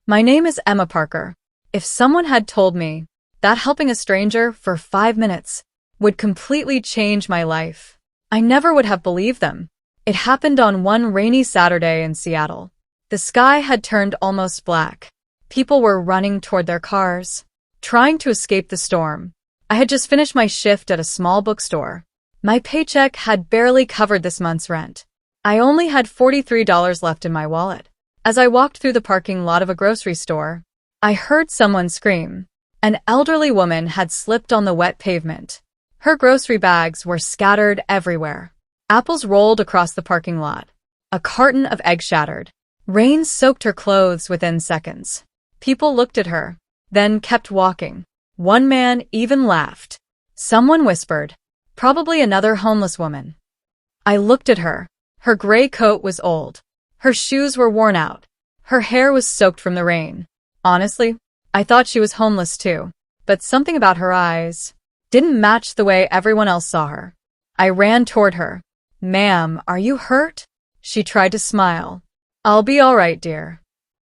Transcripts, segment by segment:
My name is Emma Parker. If someone had told me that helping a stranger for 5 minutes would completely change my life, I never would have believed them. It happened on one rainy Saturday in Seattle. The sky had turned almost black. People were running toward their cars, trying to escape the storm. I had just finished my shift at a small bookstore. My paycheck had barely covered this month's rent. I only had $43 left in my wallet. As I walked through the parking lot of a grocery store, I heard someone scream. An elderly woman had slipped on the wet pavement. Her grocery bags were scattered everywhere. Apples rolled across the parking lot. A carton of eggs shattered. Rain soaked her clothes within seconds. People looked at her, then kept walking. One man even laughed. Someone whispered, "Probably another homeless woman." I looked at her. Her gray coat was old. Her shoes were worn out. Her hair was soaked from the rain. Honestly, I thought she was homeless too, but something about her eyes didn't match the way everyone else saw her. I ran toward her. "Ma'am, are you hurt?" She tried to smile. "I'll be all right, dear."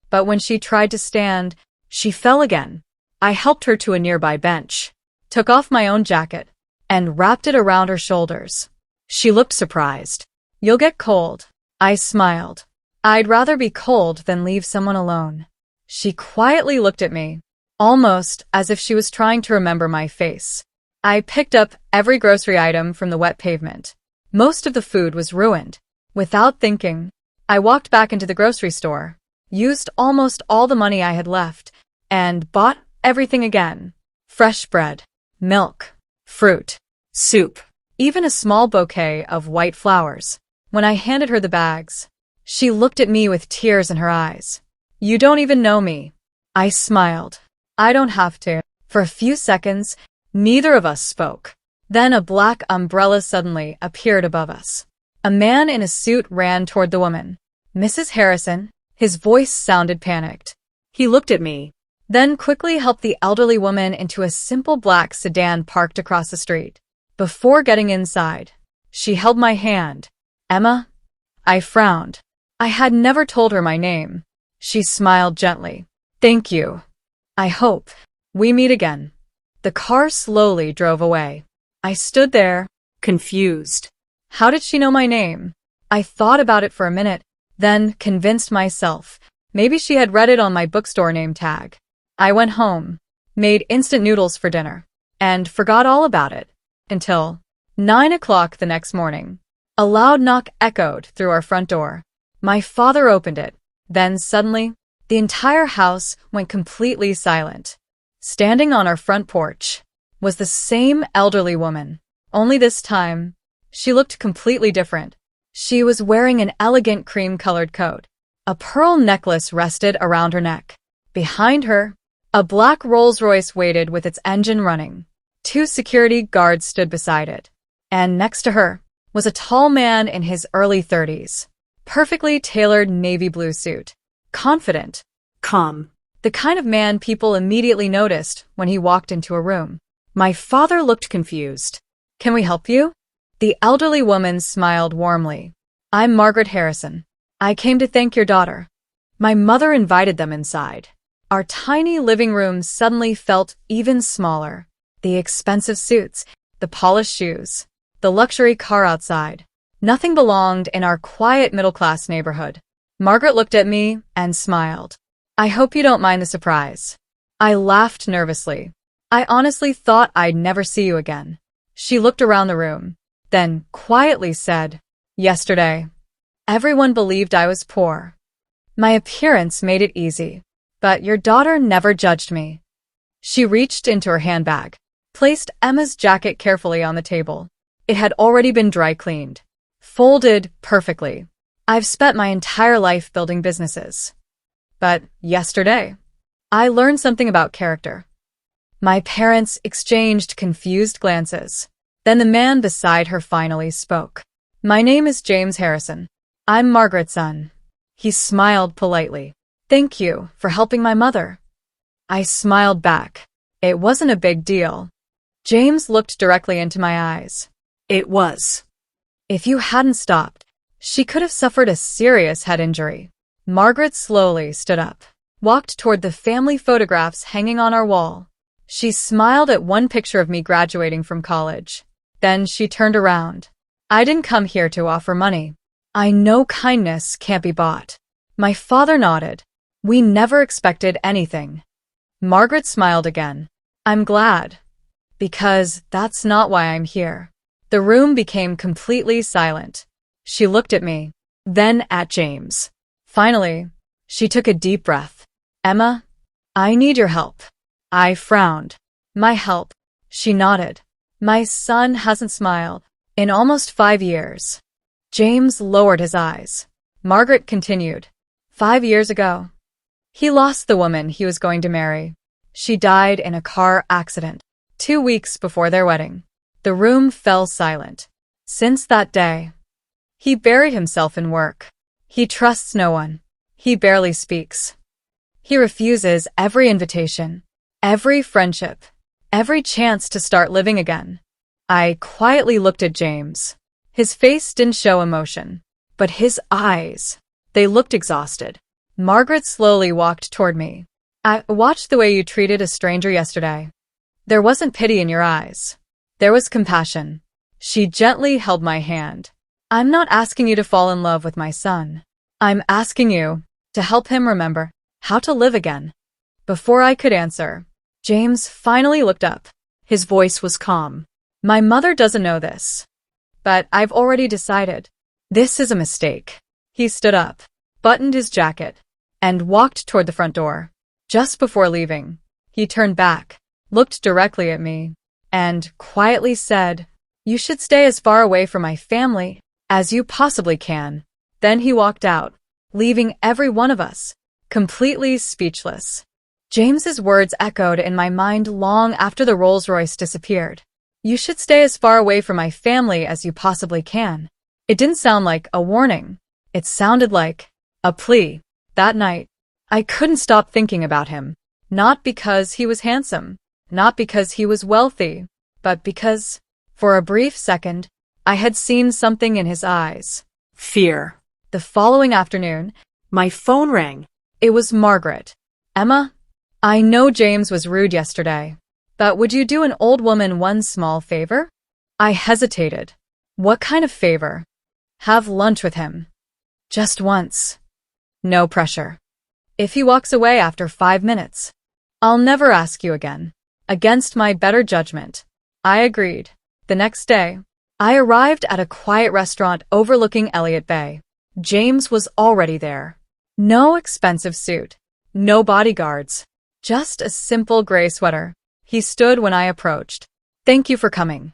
But when she tried to stand, she fell again. I helped her to a nearby bench, took off my own jacket, and wrapped it around her shoulders. She looked surprised. "You'll get cold." I smiled. "I'd rather be cold than leave someone alone." She quietly looked at me, almost as if she was trying to remember my face. I picked up every grocery item from the wet pavement. Most of the food was ruined. Without thinking, I walked back into the grocery store, used almost all the money I had left, and bought everything again. Fresh bread, milk, fruit, soup, even a small bouquet of white flowers. When I handed her the bags, she looked at me with tears in her eyes. "You don't even know me." I smiled. "I don't have to." For a few seconds, neither of us spoke. Then a black umbrella suddenly appeared above us. A man in a suit ran toward the woman. "Mrs. Harrison?" His voice sounded panicked. He looked at me, then quickly helped the elderly woman into a simple black sedan parked across the street. Before getting inside, she held my hand. "Emma?" I frowned. I had never told her my name. She smiled gently. "Thank you. I hope we meet again." The car slowly drove away. I stood there, confused. How did she know my name? I thought about it for a minute, then convinced myself maybe she had read it on my bookstore name tag. I went home, made instant noodles for dinner, and forgot all about it until 9 o'clock the next morning. A loud knock echoed through our front door. My father opened it. Then suddenly, the entire house went completely silent. Standing on our front porch was the same elderly woman. Only this time, she looked completely different. She was wearing an elegant cream-colored coat. A pearl necklace rested around her neck. Behind her, a black Rolls-Royce waited with its engine running. 2 security guards stood beside it. And next to her was a tall man in his early 30s. Perfectly tailored navy blue suit. Confident. Calm. The kind of man people immediately noticed when he walked into a room. My father looked confused. "Can we help you?" The elderly woman smiled warmly. "I'm Margaret Harrison. I came to thank your daughter." My mother invited them inside. Our tiny living room suddenly felt even smaller. The expensive suits, the polished shoes, the luxury car outside. Nothing belonged in our quiet middle-class neighborhood. Margaret looked at me and smiled. "I hope you don't mind the surprise." I laughed nervously. "I honestly thought I'd never see you again." She looked around the room, then quietly said, "Yesterday, everyone believed I was poor. My appearance made it easy, but your daughter never judged me." She reached into her handbag, placed Emma's jacket carefully on the table. It had already been dry cleaned, folded perfectly. I've spent my entire life building businesses. But yesterday, I learned something about character. My parents exchanged confused glances. Then the man beside her finally spoke. "My name is James Harrison. I'm Margaret's son." He smiled politely. "Thank you for helping my mother." I smiled back. It wasn't a big deal. James looked directly into my eyes. "It was. If you hadn't stopped, she could have suffered a serious head injury." Margaret slowly stood up. walked toward the family photographs hanging on our wall. She smiled at one picture of me graduating from college. Then she turned around. I didn't come here to offer money. I know kindness can't be bought. My father nodded. We never expected anything. Margaret smiled again. I'm glad. Because that's not why I'm here. The room became completely silent. She looked at me, then at James. Finally, she took a deep breath. Emma, I need your help. I frowned. My help. She nodded. My son hasn't smiled in almost 5 years. James lowered his eyes. Margaret continued. 5 years ago, he lost the woman he was going to marry. She died in a car accident 2 weeks before their wedding. The room fell silent. Since that day, he buried himself in work. He trusts no one. He barely speaks. He refuses every invitation, every friendship, every chance to start living again. I quietly looked at James. His face didn't show emotion, but his eyes, they looked exhausted. Margaret slowly walked toward me. I watched the way you treated a stranger yesterday. There wasn't pity in your eyes. There was compassion. She gently held my hand. I'm not asking you to fall in love with my son. I'm asking you to help him remember how to live again. Before I could answer, James finally looked up. His voice was calm. My mother doesn't know this, but I've already decided. This is a mistake. He stood up, buttoned his jacket, and walked toward the front door. Just before leaving, he turned back, looked directly at me, and quietly said, "You should stay as far away from my family as you possibly can." Then he walked out, leaving every one of us completely speechless. James's words echoed in my mind long after the Rolls-Royce disappeared. You should stay as far away from my family as you possibly can. It didn't sound like a warning. It sounded like a plea. That night, I couldn't stop thinking about him. Not because he was handsome, not because he was wealthy, but because, for a brief second, I had seen something in his eyes. Fear. The following afternoon, My phone rang. it was Margaret. Emma, I know James was rude yesterday, but would you do an old woman one small favor? I hesitated. What kind of favor? Have lunch with him. Just once. No pressure. If he walks away after 5 minutes, I'll never ask you again. Against my better judgment, I agreed. The next day, I arrived at a quiet restaurant overlooking Elliott Bay. James was already there. No expensive suit, no bodyguards, just a simple gray sweater. He stood when I approached. Thank you for coming.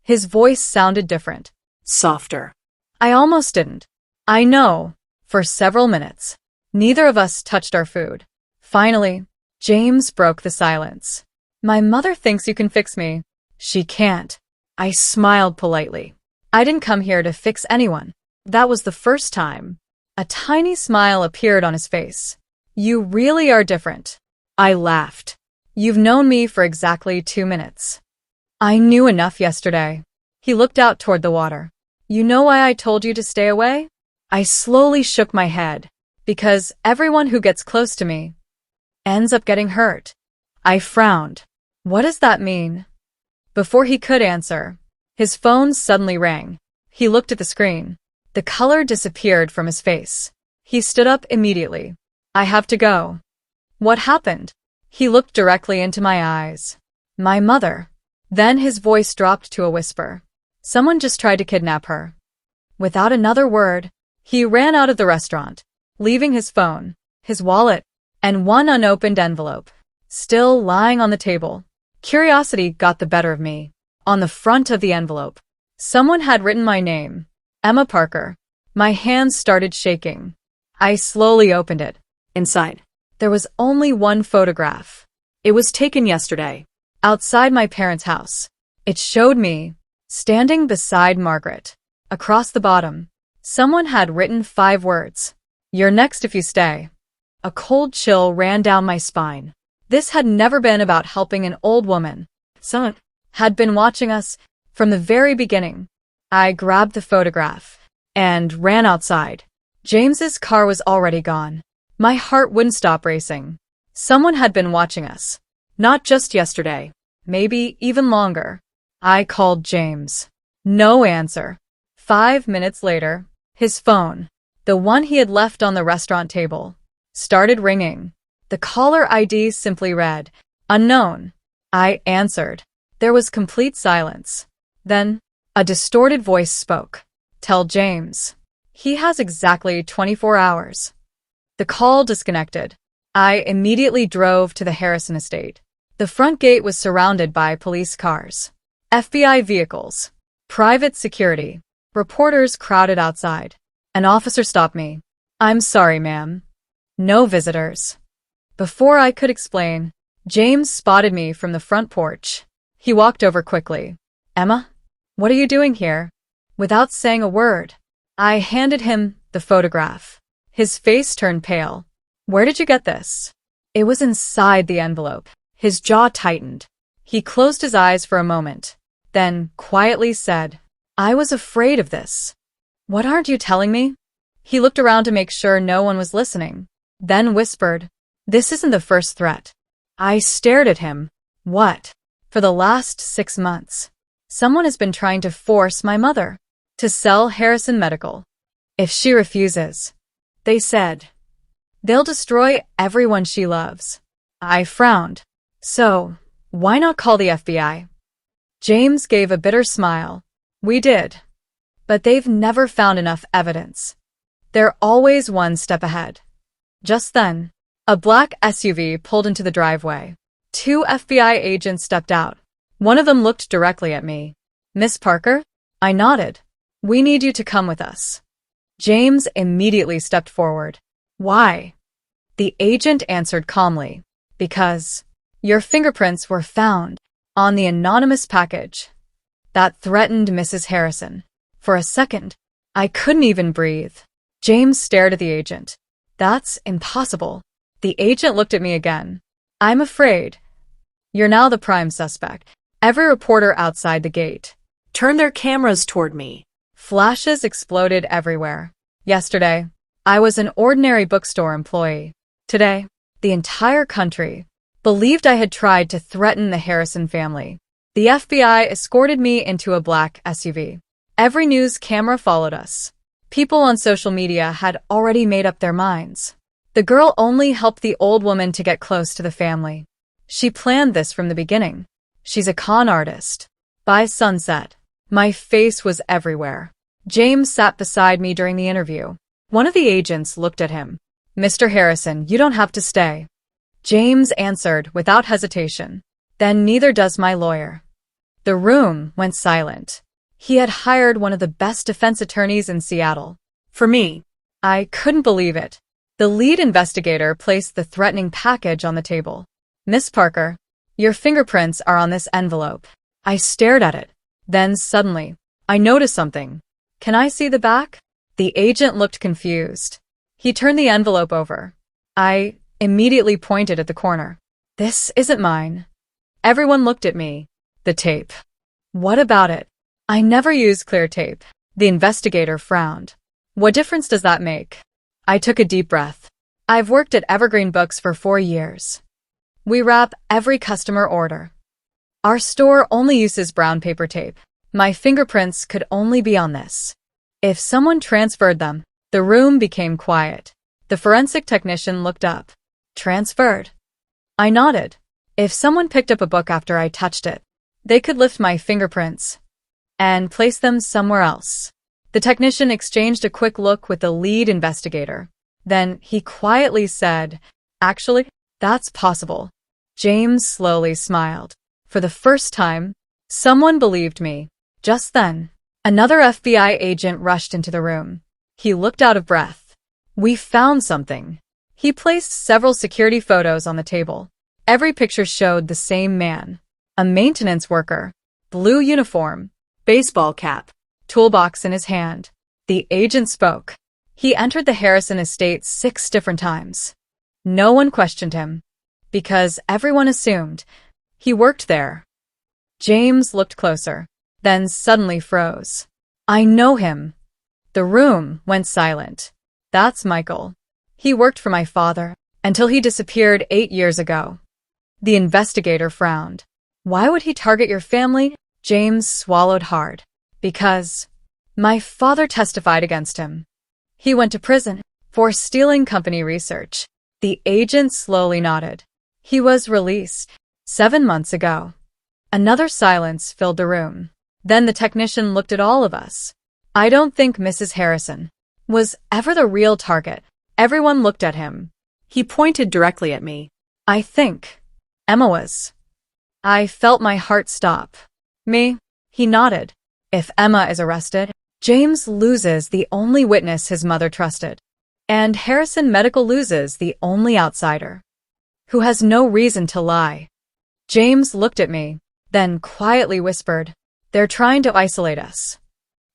His voice sounded different. Softer. I almost didn't. I know. For several minutes, neither of us touched our food. Finally, James broke the silence. My mother thinks you can fix me. She can't. I smiled politely. I didn't come here to fix anyone. That was the first time. A tiny smile appeared on his face. You really are different. I laughed. You've known me for exactly 2 minutes. I knew enough yesterday. He looked out toward the water. You know why I told you to stay away? I slowly shook my head. Because everyone who gets close to me ends up getting hurt. I frowned. What does that mean? Before he could answer, his phone suddenly rang. He looked at the screen. The color disappeared from his face. He stood up immediately. I have to go. What happened? He looked directly into my eyes. My mother. Then his voice dropped to a whisper. Someone just tried to kidnap her. Without another word, he ran out of the restaurant, leaving his phone, his wallet, and one unopened envelope still lying on the table. Curiosity got the better of me. On the front of the envelope, someone had written my name, Emma Parker. My hands started shaking. I slowly opened it. Inside, There was only one photograph. It was taken yesterday, outside my parents' house. It showed me, standing beside Margaret. Across the bottom, someone had written 5 words. You're next if you stay. A cold chill ran down my spine. This had never been about helping an old woman. Someone had been watching us from the very beginning. I grabbed the photograph and ran outside. James's car was already gone. My heart wouldn't stop racing. Someone had been watching us. Not just yesterday. Maybe even longer. I called James. No answer. 5 minutes later, his phone, the one he had left on the restaurant table, started ringing. The caller ID simply read, "Unknown." I answered. There was complete silence. Then, a distorted voice spoke. "Tell James. He has exactly 24 hours." The call disconnected. I immediately drove to the Harrison estate. The front gate was surrounded by police cars, FBI vehicles, private security. Reporters crowded outside. An officer stopped me. "I'm sorry, ma'am. No visitors." Before I could explain, James spotted me from the front porch. He walked over quickly. "Emma, what are you doing here?" Without saying a word, I handed him the photograph. His face turned pale. "Where did you get this?" It was inside the envelope. His jaw tightened. He closed his eyes for a moment, then quietly said, "I was afraid of this." "What aren't you telling me?" He looked around to make sure no one was listening, then whispered, "This isn't the first threat." I stared at him. "What?" "For the last 6 months, someone has been trying to force my mother to sell Harrison Medical. If she refuses, they said, they'll destroy everyone she loves." I frowned. "So, why not call the FBI?" James gave a bitter smile. "We did. But they've never found enough evidence. They're always one step ahead." Just then, a black SUV pulled into the driveway. 2 FBI agents stepped out. One of them looked directly at me. "Miss Parker?" I nodded. "We need you to come with us." James immediately stepped forward. "Why?" The agent answered calmly. "Because your fingerprints were found on the anonymous package that threatened Mrs. Harrison." For a second, I couldn't even breathe. James stared at the agent. "That's impossible." The agent looked at me again. "I'm afraid you're now the prime suspect." Every reporter outside the gate Turn their cameras toward me. Flashes exploded everywhere. Yesterday, I was an ordinary bookstore employee. Today, the entire country believed I had tried to threaten the Harrison family. The FBI escorted me into a black SUV. Every news camera followed us. People on social media had already made up their minds. The girl only helped the old woman to get close to the family. She planned this from the beginning. She's a con artist. By sunset, my face was everywhere. James sat beside me during the interview. One of the agents looked at him. "Mr. Harrison, you don't have to stay." James answered without hesitation. "Then neither does my lawyer." The room went silent. He had hired one of the best defense attorneys in Seattle. For me, I couldn't believe it. The lead investigator placed the threatening package on the table. "Miss Parker, your fingerprints are on this envelope." I stared at it. Then suddenly, I noticed something. "Can I see the back?" The agent looked confused. He turned the envelope over. I immediately pointed at the corner. "This isn't mine." Everyone looked at me. "The tape. What about it?" "I never use clear tape." The investigator frowned. "What difference does that make?" I took a deep breath. "I've worked at Evergreen Books for 4 years. We wrap every customer order. Our store only uses brown paper tape. My fingerprints could only be on this. If someone transferred them." The room became quiet. The forensic technician looked up. "Transferred?" I nodded. "If someone picked up a book after I touched it, they could lift my fingerprints and place them somewhere else." The technician exchanged a quick look with the lead investigator. Then he quietly said, "Actually, that's possible." James slowly smiled. For the first time, someone believed me. Just then, another FBI agent rushed into the room. He looked out of breath. "We found something." He placed several security photos on the table. Every picture showed the same man. A maintenance worker, blue uniform, baseball cap, toolbox in his hand. The agent spoke. He entered the Harrison estate 6 different times. No one questioned him, because everyone assumed he worked there. James looked closer, then suddenly froze. "I know him." The room went silent. "That's Michael. He worked for my father until he disappeared 8 years ago. The investigator frowned. Why would he target your family? James swallowed hard. Because my father testified against him. He went to prison for stealing company research. The agent slowly nodded. He was released 7 months ago. Another silence filled the room. Then the technician looked at all of us. I don't think Mrs. Harrison was ever the real target. Everyone looked at him. He pointed directly at me. I think Emma was. I felt my heart stop. Me? He nodded. If Emma is arrested, James loses the only witness his mother trusted. And Harrison Medical loses the only outsider who has no reason to lie. James looked at me, then quietly whispered, they're trying to isolate us.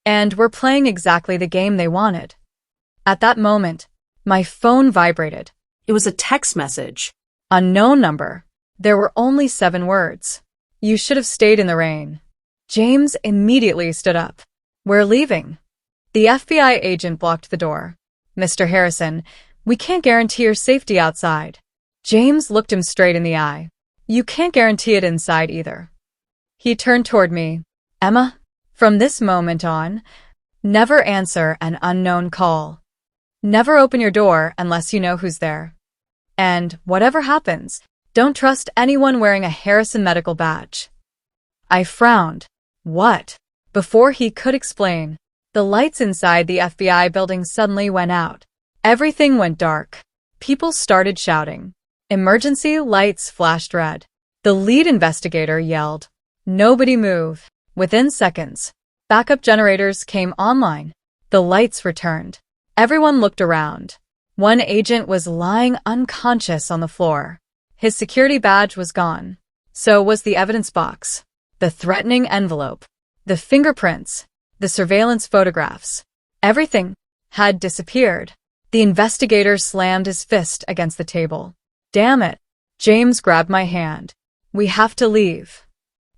And we're playing exactly the game they wanted. At that moment, my phone vibrated. It was a text message. Unknown number. There were only 7 words. You should have stayed in the rain. James immediately stood up. We're leaving. The FBI agent blocked the door. Mr. Harrison, we can't guarantee your safety outside. James looked him straight in the eye. You can't guarantee it inside either. He turned toward me. Emma, from this moment on, never answer an unknown call. Never open your door unless you know who's there. And whatever happens, don't trust anyone wearing a Harrison Medical badge. I frowned. What? Before he could explain, the lights inside the FBI building suddenly went out. Everything went dark. People started shouting. Emergency lights flashed red. The lead investigator yelled, "Nobody move." Within seconds, backup generators came online. The lights returned. Everyone looked around. One agent was lying unconscious on the floor. His security badge was gone. So was the evidence box, the threatening envelope, the fingerprints, the surveillance photographs. Everything had disappeared. The investigator slammed his fist against the table. Damn it. James grabbed my hand. We have to leave.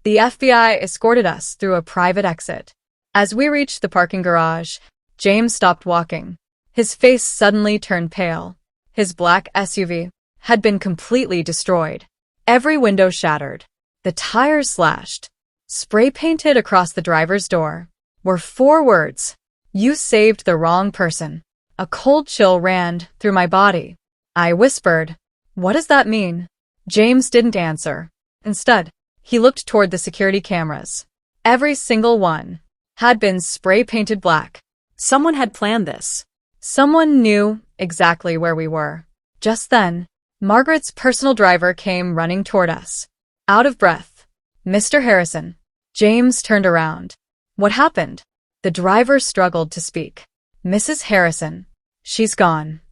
The FBI escorted us through a private exit. As we reached the parking garage, James stopped walking. His face suddenly turned pale. His black SUV had been completely destroyed. Every window shattered. The tires slashed. Spray-painted across the driver's door were 4 words. You saved the wrong person. A cold chill ran through my body. I whispered, what does that mean? James didn't answer. Instead, he looked toward the security cameras. Every single one had been spray-painted black. Someone had planned this. Someone knew exactly where we were. Just then, Margaret's personal driver came running toward us. Out of breath. Mr. Harrison. James turned around. What happened? The driver struggled to speak. Mrs. Harrison. She's gone.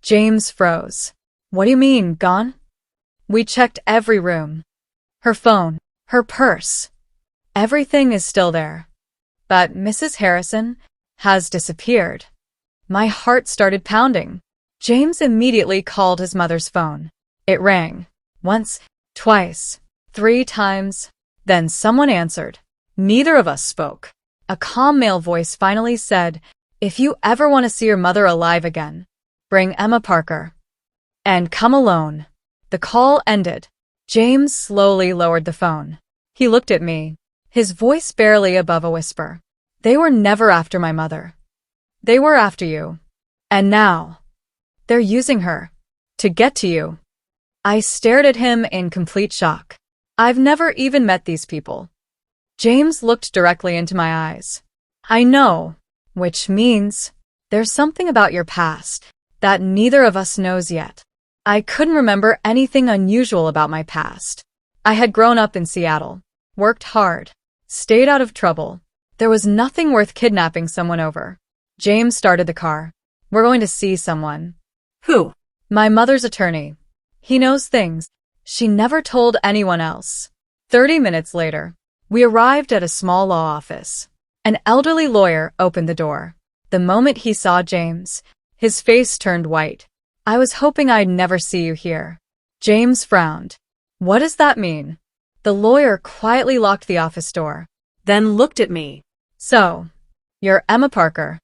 James froze. What do you mean, gone? We checked every room. Her phone, her purse. Everything is still there. But Mrs. Harrison has disappeared. My heart started pounding. James immediately called his mother's phone. It rang. Once, twice, 3 times. Then someone answered. Neither of us spoke. A calm male voice finally said, if you ever want to see your mother alive again, bring Emma Parker. And come alone. The call ended. James slowly lowered the phone. He looked at me, his voice barely above a whisper. They were never after my mother. They were after you. And now, they're using her to get to you. I stared at him in complete shock. I've never even met these people. James looked directly into my eyes. I know, which means there's something about your past that neither of us knows yet. I couldn't remember anything unusual about my past. I had grown up in Seattle, worked hard, stayed out of trouble. There was nothing worth kidnapping someone over. James started the car. We're going to see someone. Who? My mother's attorney. He knows things she never told anyone else. 30 minutes later, we arrived at a small law office. An elderly lawyer opened the door. The moment he saw James, his face turned white. I was hoping I'd never see you here. James frowned. What does that mean? The lawyer quietly locked the office door, Then looked at me. So, you're Emma Parker.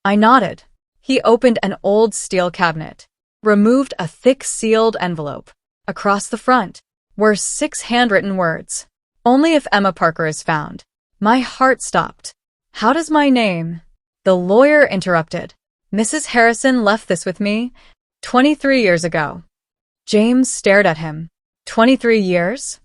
I nodded. He opened an old steel cabinet. removed a thick sealed envelope. Across the front were 6 handwritten words. Only if Emma Parker is found. My heart stopped. How does my name? The lawyer interrupted. Mrs. Harrison left this with me 23 years ago. James stared at him. 23 years?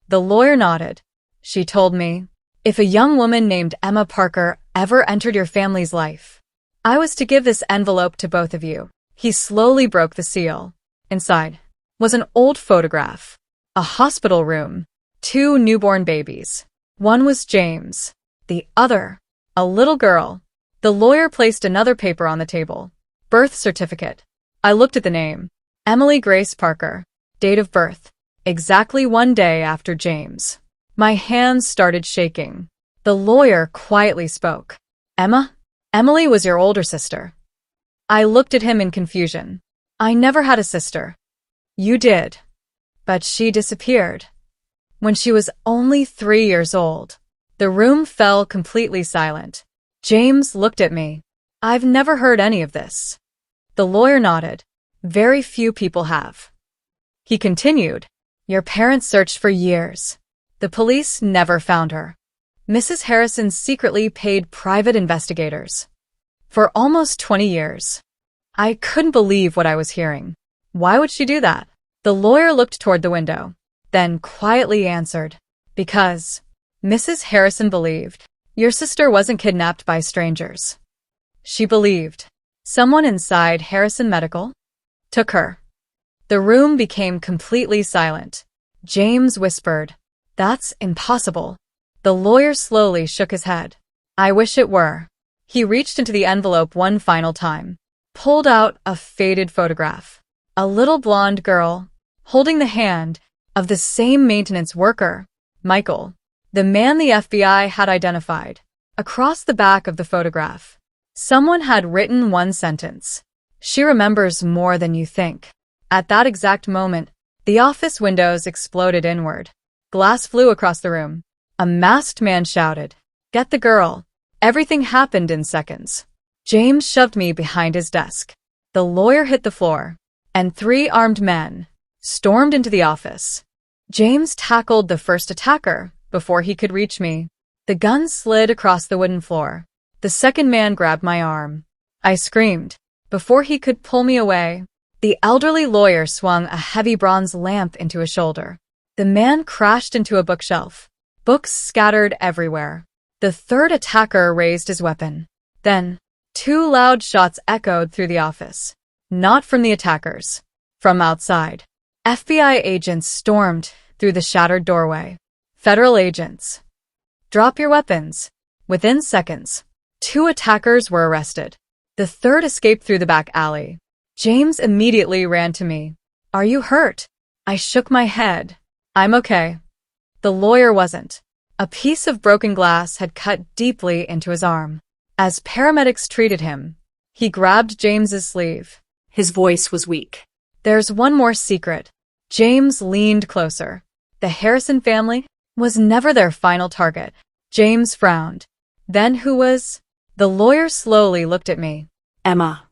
The lawyer nodded. She told me, if a young woman named Emma Parker ever entered your family's life, I was to give this envelope to both of you. He slowly broke the seal. Inside was an old photograph. A hospital room. 2 newborn babies. One was James. The other, a little girl. The lawyer placed another paper on the table. Birth certificate. I looked at the name. Emily Grace Parker. Date of birth. Exactly 1 day after James. My hands started shaking. The lawyer quietly spoke. Emma? Emily was your older sister. I looked at him in confusion. I never had a sister. You did. But she disappeared. When she was only 3 years old. The room fell completely silent. James looked at me. I've never heard any of this. The lawyer nodded. Very few people have. He continued. Your parents searched for years. The police never found her. Mrs. Harrison secretly paid private investigators. For almost 20 years. I couldn't believe what I was hearing. Why would she do that? The lawyer looked toward the window, then quietly answered. Because Mrs. Harrison believed your sister wasn't kidnapped by strangers. She believed someone inside Harrison Medical took her. The room became completely silent. James whispered, That's impossible. The lawyer slowly shook his head. I wish it were. He reached into the envelope one final time, pulled out a faded photograph. A little blonde girl, holding the hand of the same maintenance worker, Michael, the man the FBI had identified. Across the back of the photograph, someone had written one sentence. She remembers more than you think. At that exact moment, the office windows exploded inward. Glass flew across the room. A masked man shouted, Get the girl. Everything happened in seconds. James shoved me behind his desk. The lawyer hit the floor, and 3 armed men stormed into the office. James tackled the first attacker before he could reach me. The gun slid across the wooden floor. The second man grabbed my arm. I screamed. Before he could pull me away, the elderly lawyer swung a heavy bronze lamp into his shoulder. The man crashed into a bookshelf. Books scattered everywhere. The third attacker raised his weapon. Then, 2 loud shots echoed through the office. Not from the attackers. From outside. FBI agents stormed through the shattered doorway. Federal agents. Drop your weapons. Within seconds, 2 attackers were arrested. The third escaped through the back alley. James immediately ran to me. Are you hurt? I shook my head. I'm okay. The lawyer wasn't. A piece of broken glass had cut deeply into his arm. As paramedics treated him, he grabbed James's sleeve. His voice was weak. There's one more secret. James leaned closer. The Harrison family was never their final target. James frowned. Then who was? The lawyer slowly looked at me. Emma.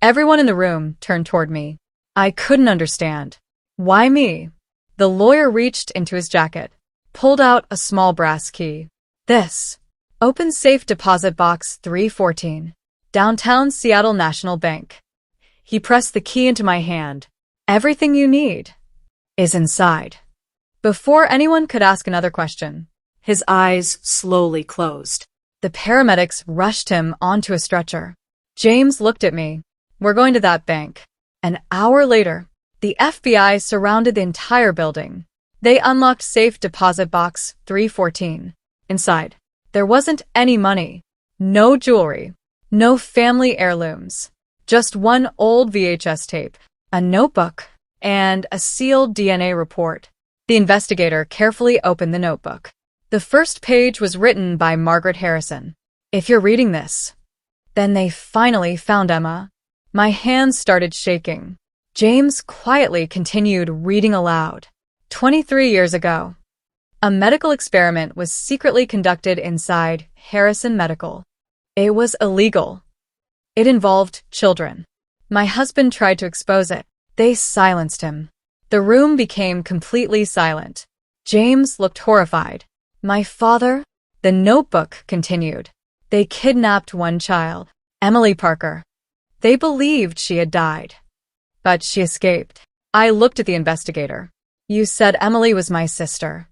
Everyone in the room turned toward me. I couldn't understand. Why me? The lawyer reached into his jacket, pulled out a small brass key. This. Open safe deposit box 314. Downtown Seattle National Bank. He pressed the key into my hand. Everything you need is inside. Before anyone could ask another question, His eyes slowly closed. the paramedics rushed him onto a stretcher. James looked at me. We're going to that bank. An hour later, the FBI surrounded the entire building. They unlocked safe deposit box 314. Inside, there wasn't any money, no jewelry, no family heirlooms, just one old VHS tape, a notebook, and a sealed DNA report. The investigator carefully opened the notebook. The first page was written by Margaret Harrison. If you're reading this, then they finally found Emma. My hands started shaking. James quietly continued reading aloud. 23 years ago, a medical experiment was secretly conducted inside Harrison Medical. It was illegal. It involved children. My husband tried to expose it. They silenced him. The room became completely silent. James looked horrified. My father? The notebook continued. They kidnapped one child, Emily Parker. They believed she had died. But she escaped. I looked at the investigator. You said Emily was my sister.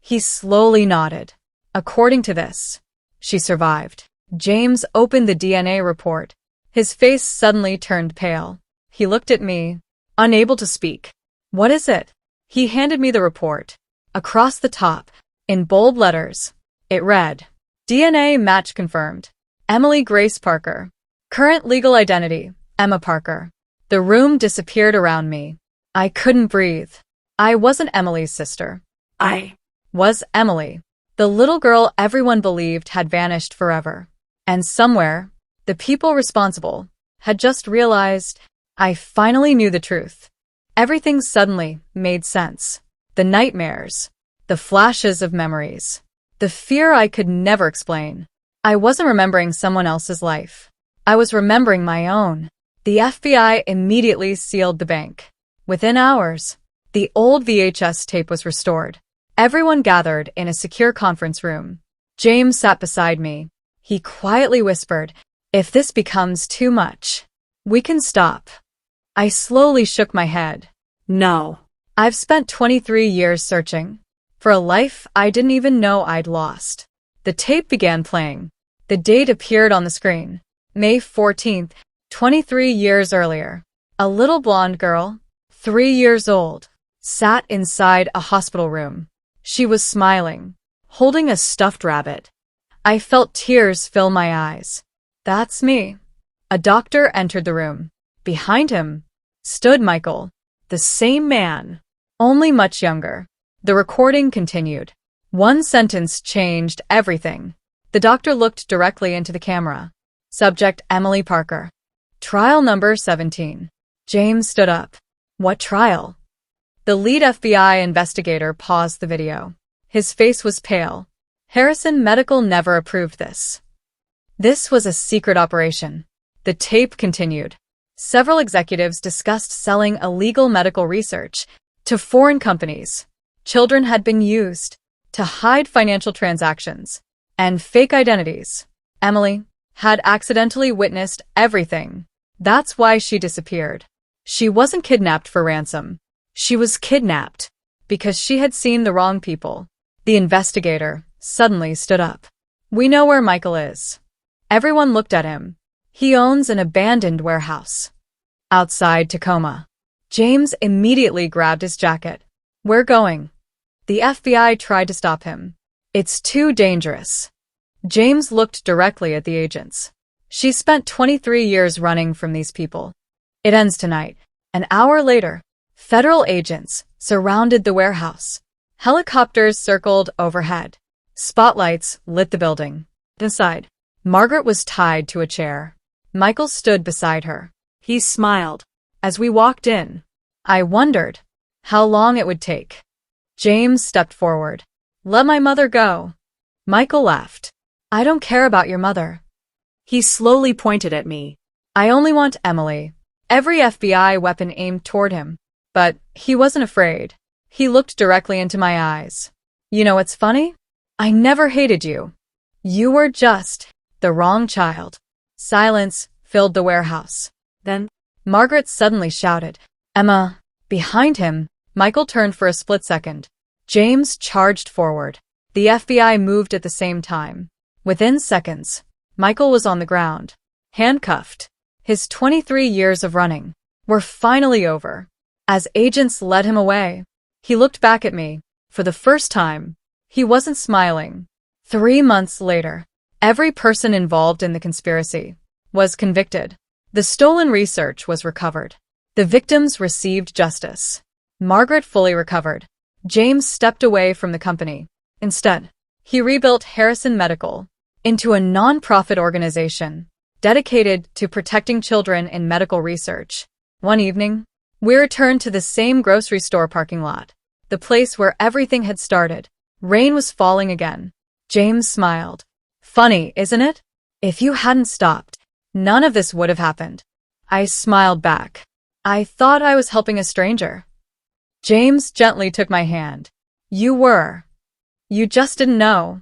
He slowly nodded. According to this, she survived. James opened the DNA report. His face suddenly turned pale. He looked at me, unable to speak. What is it? He handed me the report. Across the top, in bold letters, it read, DNA match confirmed. Emily Grace Parker. Current legal identity, Emma Parker. The room disappeared around me. I couldn't breathe. I wasn't Emily's sister. I was Emily, the little girl everyone believed had vanished forever. And somewhere, the people responsible had just realized I finally knew the truth. Everything suddenly made sense. The nightmares, the flashes of memories, the fear I could never explain. I wasn't remembering someone else's life. I was remembering my own. The FBI immediately sealed the bank. Within hours, the old VHS tape was restored. Everyone gathered in a secure conference room. James sat beside me. He quietly whispered, "If this becomes too much, we can stop." I slowly shook my head. No. I've spent 23 years searching for a life I didn't even know I'd lost. The tape began playing. The date appeared on the screen. May 14th, 23 years earlier. A little blonde girl, 3 years old, sat inside a hospital room. She was smiling, holding a stuffed rabbit. I felt tears fill my eyes. That's me. A doctor entered the room. Behind him stood Michael, the same man, only much younger. The recording continued. One sentence changed everything. The doctor looked directly into the camera. Subject Emily Parker. Trial number 17. James stood up. What trial? The lead FBI investigator paused the video. His face was pale. Harrison Medical never approved this. This was a secret operation. The tape continued. Several executives discussed selling illegal medical research to foreign companies. Children had been used to hide financial transactions and fake identities. Emily had accidentally witnessed everything. That's why she disappeared. She wasn't kidnapped for ransom. She was kidnapped because she had seen the wrong people. The investigator suddenly stood up. We know where Michael is. Everyone looked at him. He owns an abandoned warehouse outside Tacoma. James immediately grabbed his jacket. We're going. The FBI tried to stop him. It's too dangerous. James looked directly at the agents. She spent 23 years running from these people. It ends tonight. An hour later, federal agents surrounded the warehouse. Helicopters circled overhead. Spotlights lit the building. Inside, Margaret was tied to a chair. Michael stood beside her. He smiled. As we walked in, I wondered how long it would take. James stepped forward. Let my mother go. Michael laughed. I don't care about your mother. He slowly pointed at me. I only want Emily. Every FBI weapon aimed toward him. But he wasn't afraid. He looked directly into my eyes. You know what's funny? I never hated you. You were just the wrong child. Silence filled the warehouse. Then, Margaret suddenly shouted, Emma! Behind him, Michael turned for a split second. James charged forward. The FBI moved at the same time. Within seconds, Michael was on the ground, handcuffed. His 23 years of running were finally over. As agents led him away, he looked back at me. For the first time, he wasn't smiling. 3 months later, every person involved in the conspiracy was convicted. The stolen research was recovered. The victims received justice. Margaret fully recovered. James stepped away from the company. Instead, he rebuilt Harrison Medical into a non-profit organization dedicated to protecting children in medical research. One evening, we returned to the same grocery store parking lot, the place where everything had started. Rain was falling again. James smiled. Funny, isn't it? If you hadn't stopped, none of this would have happened. I smiled back. I thought I was helping a stranger. James gently took my hand. You were. You just didn't know.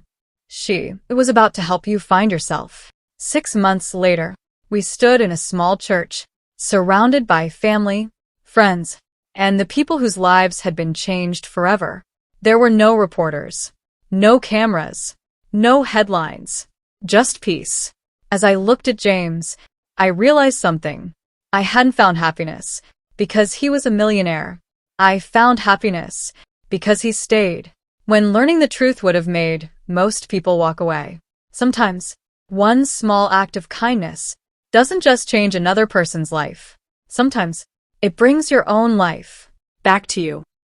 It was about to help you find yourself. 6 months later, we stood in a small church, surrounded by family, friends, and the people whose lives had been changed forever. There were no reporters, no cameras, no headlines, just peace. As I looked at James, I realized something. I hadn't found happiness because he was a millionaire. I found happiness because he stayed. When learning the truth would have made most people walk away. Sometimes, one small act of kindness doesn't just change another person's life. Sometimes, it brings your own life Back to you.